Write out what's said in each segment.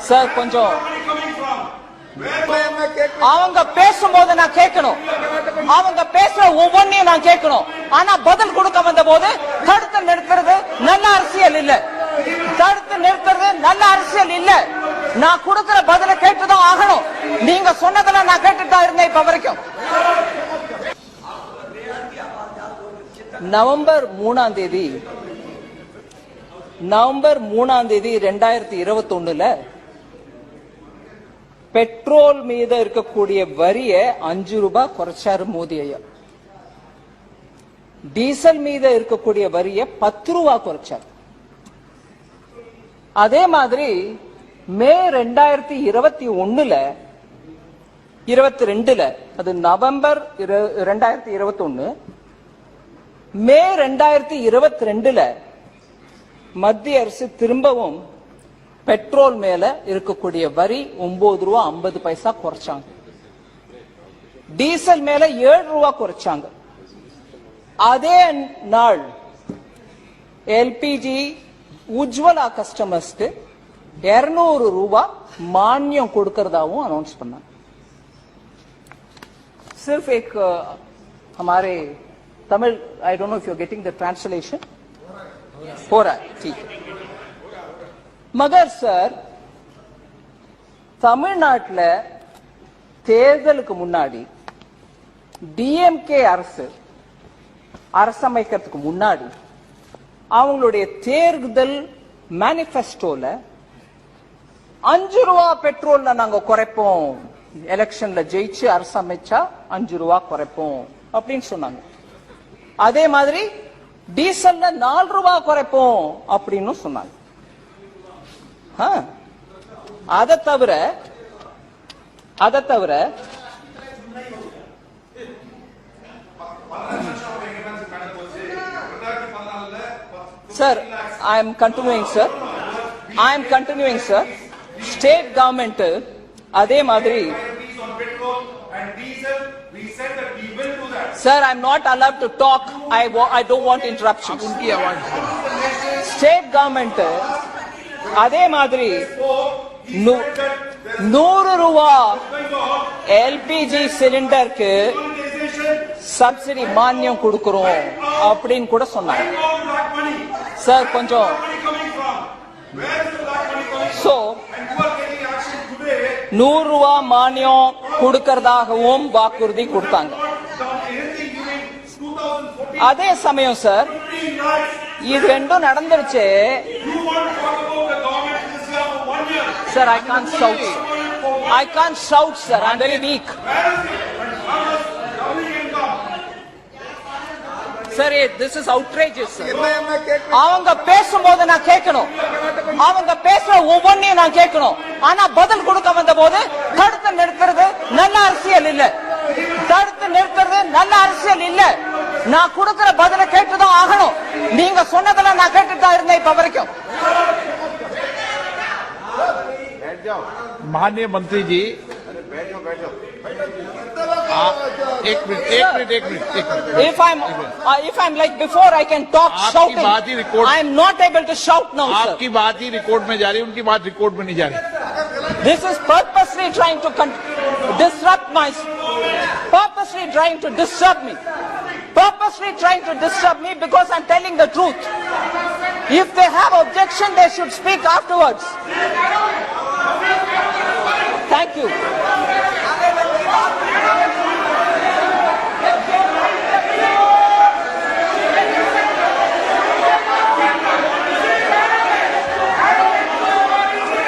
Sir கொஞ்சம் அவங்க பேசும்போது நான் கேட்கணும், அவங்க பேசுற ஒவ்வொன்றையும் நான் கேட்கணும். ஆனா பதில் கொடுக்க வந்த போது தடுத்து நிறுத்துறது நல்ல அரசியல் இல்ல, தடுத்து நிறுத்துறது நல்ல அரசியல் இல்ல. நான் கொடுக்கிற பதில கேட்டுதான் ஆகணும். நீங்க சொன்னதெல்லாம் நான் கேட்டுட்டா இருந்தேன் இப்ப வரைக்கும். நவம்பர் 3ஆம் தேதி 2021 பெட்ரோல் மீது இருக்கக்கூடிய வரியை 5 ரூபாய் குறைச்சாரு மோடி ஐயா. டீசல் மீது இருக்கக்கூடிய வரியை 10 ரூபாய் குறைச்சார். அதே மாதிரி மே 2021 அது நவம்பர் 2021 மே 2022 மத்திய அரசு திரும்பவும் பெட்ரோல் மேல இருக்கக்கூடிய வரி 9 ரூபாய் 50 பைசா குறைச்சாங்க. டீசல் மேல 7 ரூபாய் குறைச்சாங்க. அதே நாள் எல்பிஜி உஜ்வலா கஸ்டமர்ஸ்க்கு 200 ரூபாய் மானியம் கொடுக்கறதாவும் அனௌன்ஸ் பண்ணாங்க. सिर्फ एक हमारे Tamil, I don't know if you are getting the translation, हो रहा है, ठीक है. मगर सर தமிழ்நாட்டில் தேர்தலுக்கு முன்னாடி டிஎம்கே அரசமைக்கிறதுக்கு முன்னாடி அவங்களுடைய தேர்தல் மேனிஃபெஸ்டோல 5 ரூபாய் பெட்ரோல்ல நாங்க குறைப்போம், எலெக்ஷன்ல ஜெயிச்சு அரசமைச்சா 5 ரூபாய் குறைப்போம் அப்படின்னு சொன்னாங்க. அதே மாதிரி டீசல்ல 4 ரூபாய் குறைப்போம் அப்படின்னு சொன்னாங்க. அதை தவிர sir I am continuing sir. State government அதே மாதிரி Sir, I'm not allowed to talk. I don't want interruptions. State government அதே மாதிரி 100 ரூபாய் எல்பிஜி சிலிண்டருக்கு சப்சிடி மானியம் கொடுக்கிறோம் அப்படின்னு கூட சொன்னாங்க. சார் கொஞ்சம் சோ 100 ரூபாய் மானியம் கொடுக்கறதாகவும் வாக்குறுதி கொடுத்தாங்க. அதே சமயம் சார் இது ரெண்டும் நடந்துருச்சு. Sir, I can't shout, sir. I'm very weak. Sir, this is outrageous, sir. அவங்க பேசும்போது நான் கேட்கணும், அவங்க பேசுற ஒவ்வொன்றையும் நான் கேட்கணும். ஆனா பதில் கொடுக்க வந்த போது தடுத்து நிறுத்துறது நல்ல அரசியல் இல்ல, தடுத்து நிறுத்துறது நல்ல அரசியல் இல்ல. நான் கொடுக்கிற பதில கேட்டுதான் ஆகணும். நீங்க சொன்னதெல்லாம் நான் கேட்டுட்டு தான் இருந்தேன் இப்ப வரைக்கும். माननीय मंत्री जी, एक minute. If I'm like before, I can talk shouting. बात ही record, I am not able to shout now, sir. आपकी बात ही रिकॉर्ड में जा रही है, उनकी बात रिकॉर्ड में नहीं जा रही. This is purposely trying to disrupt me. Purposely trying to disturb me because I'm telling the truth. If they have objection, they should speak afterwards. Thank you.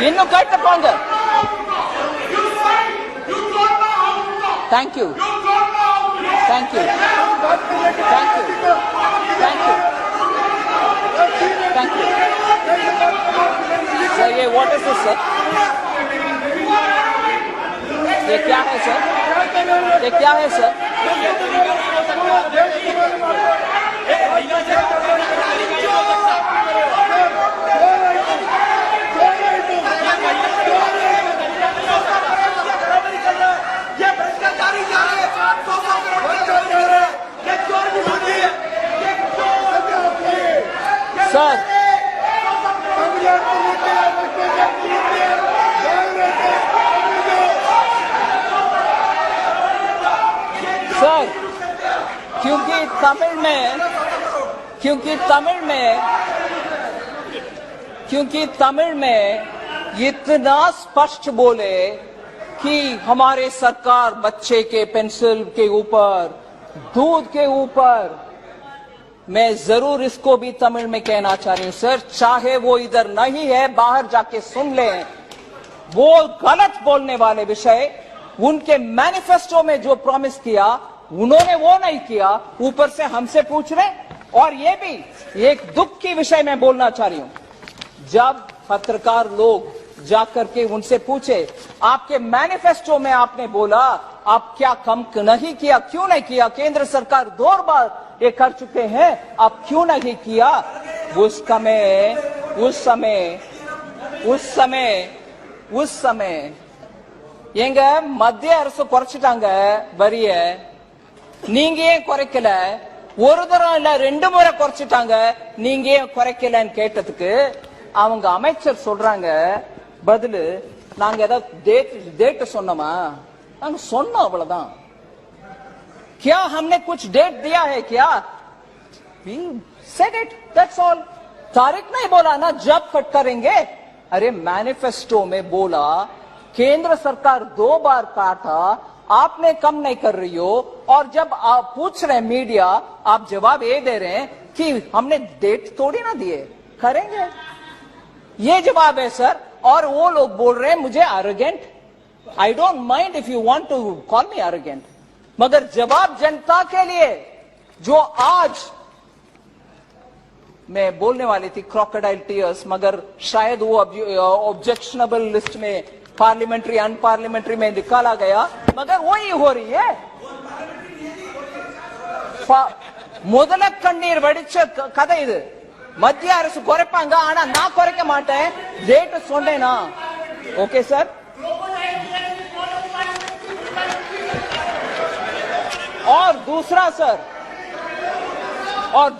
இன்னும் கேட்டு போங்க. Thank you. Thank you. Thank you. Thank you. Thank you. Sir, ये what is this, sir? ये क्या है sir? ये क्या है सर? सर तमिल में इतना स्पष्ट बोले कि हमारे सरकार बच्चे के पेंसिल के ऊपर, दूध के ऊपर, मैं जरूर इसको भी तमिल में कहना चाह रही हूं सर, चाहे वो इधर नहीं है बाहर जाके सुन लें, वो गलत बोलने वाले विषय उनके मैनिफेस्टो में जो प्रॉमिस किया उन्होंने वो नहीं किया, ऊपर से हमसे पूछ रहे। और ये भी एक दुख की विषय में बोलना चाह रही हूं, जब पत्रकार लोग जाकर के उनसे पूछे आपके मैनिफेस्टो में आपने बोला आप क्या कम नहीं किया, क्यों नहीं किया, केंद्र सरकार 2 बार ये कर चुके हैं, आप क्यों नहीं किया, उस समय எங்க மத்திய அரசு குறைச்சிட்டாங்க வரிய, நீங்க ஏன் குறைக்கல, ஒரு தரம் இல்ல 2 முறை குறைச்சிட்டாங்க, நீங்க ஏன் குறைக்கலன்னு கேட்டதுக்கு அவங்க அமைச்சர் சொல்றாங்க பதிலு, நாங்க ஏதாவது டேட் சொன்னோமா, நாங்க சொன்னோம் அவ்வளவுதான், क्या हमने कुछ डेट दिया है क्या, we said it, that's all, तारीख नहीं बोला ना जब कट करेंगे। अरे मैनिफेस्टो में बोला केंद्र सरकार 2 बार काटा, आपने कम नहीं कर रही हो, और जब आप पूछ रहे हैं मीडिया आप जवाब ये दे रहे हैं कि हमने डेट थोड़ी ना दिए, करेंगे, ये जवाब है सर। और वो लोग बोल रहे हैं मुझे arrogant, I don't mind if you want to call me arrogant, मगर जवाब जनता के लिए जो आज मैं बोलने वाली थी क्रोकोडाइल टीयर्स, मगर शायद वो ऑब्जेक्शनेबल लिस्ट में पार्लियामेंट्री अनपार्लियामेंट्री में निकाला गया, मगर वही हो रही है। முதல கண்ணீர் வடிச்ச கதை இது, மத்திய அரசு குறைப்பாங்க ஆனா நான் குறைக்க மாட்டேன், ரேட் சொன்னேனா, ஓகே சார்। और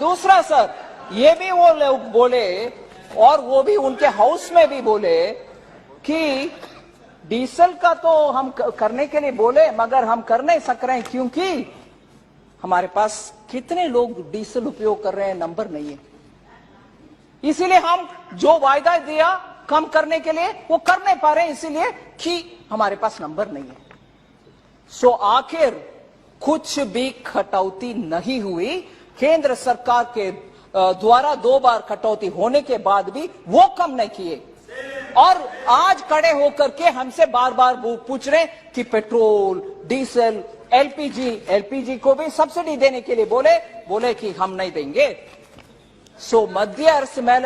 दूसरा सर ये भी वो लोग बोले, और वो भी उनके हाउस में भी बोले कि डीजल का तो हम करने के लिए बोले मगर हम कर नहीं सक रहे हैं क्योंकि हमारे पास कितने लोग डीजल उपयोग कर रहे हैं नंबर नहीं है, इसीलिए हम जो वायदा दिया कम करने के लिए वो कर नहीं पा रहे हैं, इसीलिए कि हमारे पास नंबर नहीं है। सो आखिर कुछ भी कटौती नहीं हुई, केंद्र सरकार के द्वारा 2 बार कटौती होने के बाद भी वो कम नहीं किए, और आज खड़े होकर के हमसे बार बार पूछ रहे कि पेट्रोल, डीजल, एलपीजी को भी सब्सिडी देने के लिए बोले कि हम नहीं देंगे। சோ மத்திய அரசு மேல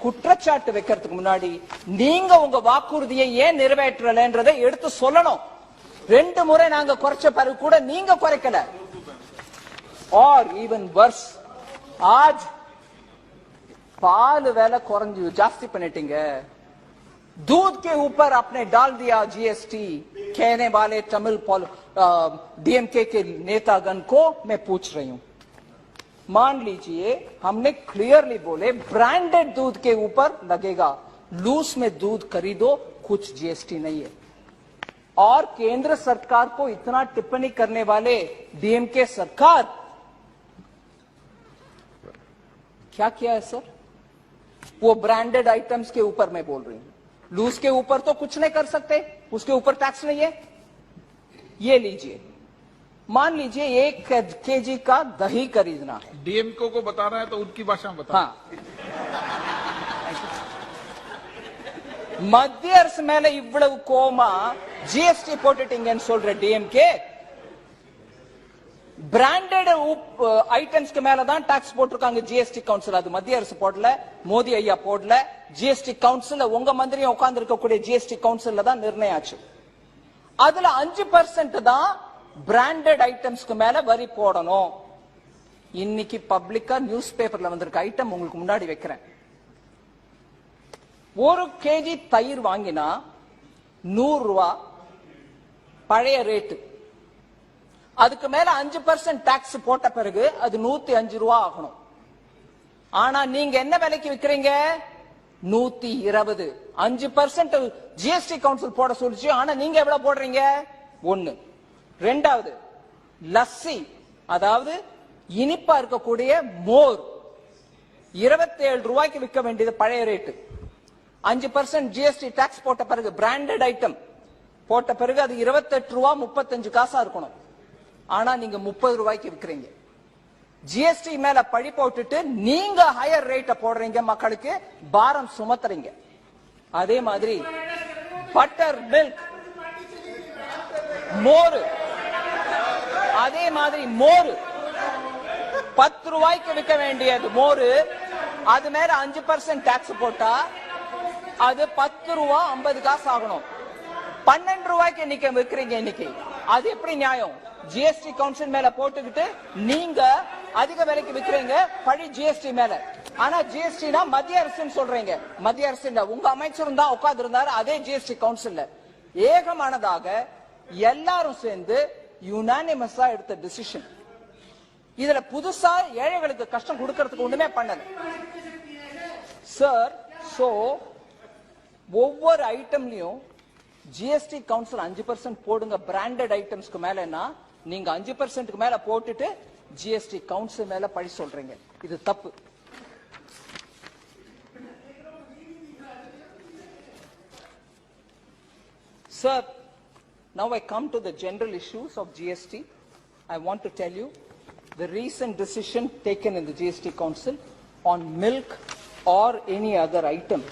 குற்றச்சாட்டு வைக்கிறதுக்கு முன்னாடி நீங்க உங்க வாக்குறுதியை ஏன் நிறைவேற்றலன்றதை எடுத்து சொல்லணும்। 2 முறை நாங்க குறைச்ச பிறகு கூட நீங்க குறைக்கல। और इवन वर्स, आज पाल वेला कुरंजी जास्ती பண்ணிட்டீங்க, दूध के ऊपर आपने डाल दिया जीएसटी, कहने वाले तमिल डीएमके के नेतागण को मैं पूछ रही हूं, मान लीजिए हमने क्लियरली बोले ब्रांडेड दूध के ऊपर लगेगा, लूज में दूध खरीदो कुछ जीएसटी नहीं है, और केंद्र सरकार को इतना टिप्पणी करने वाले डीएमके सरकार क्या किया है सर? वो ब्रांडेड आइटम्स के ऊपर मैं बोल रही हूं, लूज के ऊपर तो कुछ नहीं कर सकते, उसके ऊपर टैक्स नहीं है। ये लीजिए, मान लीजिए 1 केजी का दही खरीदना है, डीएमको को बताना है तो उनकी भाषा में बताना। हाँ, மத்திய அரசு மேல இவ்வளவு கோமா ஜிஎஸ்டி போட்டுட்டீங்கன்னு சொல்ற டிஎம்கே, பிராண்டட் ஐட்டம்ஸ்க்கு மேல தான் டாக்ஸ் போட்டிருக்காங்க ஜிஎஸ்டி கவுன்சில், அது மத்திய அரசு போடல, மோடி ஐயா போடல, ஜிஎஸ்டி கவுன்சில் உங்க மந்திரியும் உட்கார்ந்து இருக்கக்கூடிய ஜிஎஸ்டி கவுன்சில்ல தான் நிர்ணயம் ஆச்சு, அதுல 5% தான் பிராண்டட் ஐட்டம்ஸ்க்கு மேல வரி போடணும்। இன்னைக்கு பப்ளிக்கா நியூஸ் பேப்பர்ல வந்திருக்க ஐட்டம் உங்களுக்கு முன்னாடி வைக்கிறேன், 1 கேஜி தயிர் வாங்கினா 100 ரூபாய் பழைய ரேட்டு, அதுக்கு மேல 5% டாக்ஸ் போட்ட பிறகு அது 105 ரூபாய் ஆகணும்। ஆனா நீங்க என்ன விலைக்கு விக்கிறீங்க? 120, 5% ஜிஎஸ்டி கவுன்சில் போட சொல்லிச்சு, ஆனா நீங்க எவ்வளவு போடுறீங்க? 1। ரெண்டாவது லஸ்ஸி, அதாவது இனிப்பா இருக்கக்கூடிய மோர் 27 ரூபாய்க்கு விற்க வேண்டியது பழைய ரேட்டு. 5% ஜிஎஸ்டி டாக்ஸ் போட்ட பிறகு பிராண்டட் ஐட்டம் போட்ட பிறகு அது 28 ரூபா 35 காசா இருக்கணும். ஆனா நீங்க 30 ரூபாய்க்கு விற்கிறீங்க. ஜிஎஸ்டி மேல பழி போட்டுட்டு நீங்க ஹையர் ரேட்ட போடுறீங்க, மக்களுக்கு பாரம் சுமத்துறீங்க. அதே மாதிரி பட்டர் மில்க் மோர், அதே மாதிரி மோர் 10 ரூபாய்க்கு விற்க வேண்டியது மோரு, அது மேல 5% டாக்ஸ் போட்டா அது 10 ரூபா 50 காசு ஆகணும். 12 ரூபாய்க்கு இன்னைக்கு விற்கிறீங்க. இன்னைக்கு அது எப்படி நியாயம்? ஜிஎஸ்டி கவுன்சில் மேல போட்டுக்கிட்டு நீங்க அதிக விலைக்கு விற்கிறீங்க, பழி ஜிஎஸ்டி மேல. ஆனா ஜிஎஸ்டினா மத்திய அரசுன்னு சொல்றீங்க. மத்திய அரசு இல்ல, உங்க அமைச்சரும் தான் உட்கார்ந்து இருந்தாரு அதே ஜிஎஸ்டி கவுன்சில்ல. ஏகமானதாக எல்லாரும் சேர்ந்து யுனானிமஸா எடுத்த டிசிஷன். இதுல புதுசா ஏழைகளுக்கு கஷ்டம் கொடுக்கறதுக்கு ஒண்ணுமே பண்ணல சார். சோ ஒவ்வொரு ஐட்டம்லயும் ஜிஎஸ்டி கவுன்சில் 5% போடுங்க பிராண்டட் ஐட்டம்ஸ்க்கு மேலனா, நீங்க 5%க்கு மேல போட்டுட்டு ஜிஎஸ்டி கவுன்சில் மேல பழி சொல்றீங்க. இது தப்பு. Sir, now I come to the general issues of GST. I want to tell you the recent decision taken in the GST Council on milk or any other item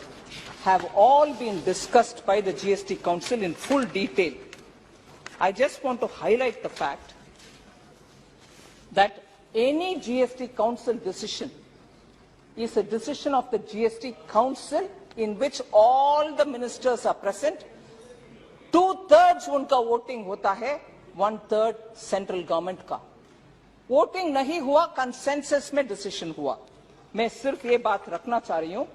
have all been discussed by the GST Council in full detail. I just want to highlight the fact that any GST Council decision is a decision of the GST Council in which all the ministers are present. 2/3 उनका voting होता है, 1/3 central government का. Voting नहीं हुआ, consensus में decision हुआ. मैं सिर्फ ये बात रखना चाह रही हूं